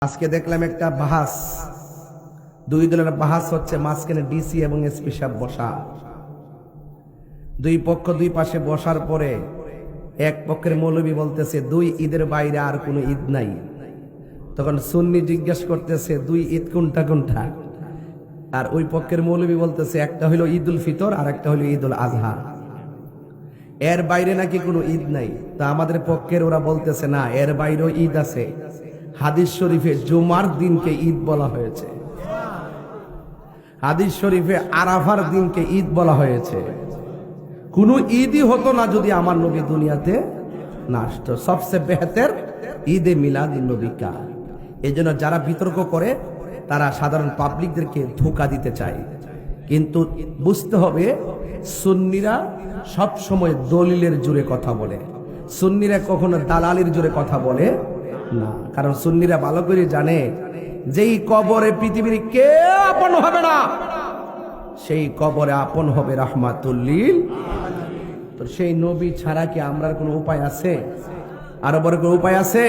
আজকে দেখলাম একটা বাহাস, দুই দলের বাহাস হচ্ছে, মাঝখানে ডিসি এবং এসপি সাহেব বসা, দুই পক্ষ দুই পাশে বসার পরে এক পক্ষের মৌলবী বলতেছে দুই ঈদের বাইরে আর কোনো ঈদ নাই। তখন সুন্নি জিজ্ঞেস করতেছে দুই ঈদ কোনটা কোনটা, আর ওই পক্ষের মৌলবী বলতেছে একটা হলো ঈদুল ফিতর আর একটা হলো ঈদুল আজহা, এর বাইরে নাকি কোনো ঈদ নাই। তা আমাদের পক্ষের ওরা বলতেছে না, এর বাইরেও ঈদ আছে। হাদিস শরীফে জুমার দিনকে ঈদ বলা হয়েছে, হাদিস শরীফে আরাফার দিনকে ঈদ বলা হয়েছে। কোন ঈদই হতো না যদি আমার নবী দুনিয়াতে না আসতো। সবচেয়ে বেহতের ঈদে মিলাদুন নবী কা। এজন্য যারা বিতর্ক করে তারা সাধারণ পাবলিকদেরকে ধোঁকা দিতে চায়, কিন্তু বুঝতে হবে সুন্নিরা সব সময় দলিলের জোরে কথা বলে, সুন্নিরা কখনো দালালির জোরে কথা বলে না। কারণ সুন্নিরা ভালো করে জানে যেই কবরে পৃথিবীর কেউ আপন হবে না, সেই কবরে আপন হবে রাহমাতুল লিল। তো সেই নবী ছাড়া কি আমরার কোনো উপায় আছে? আরো বড় কোনো উপায় আছে?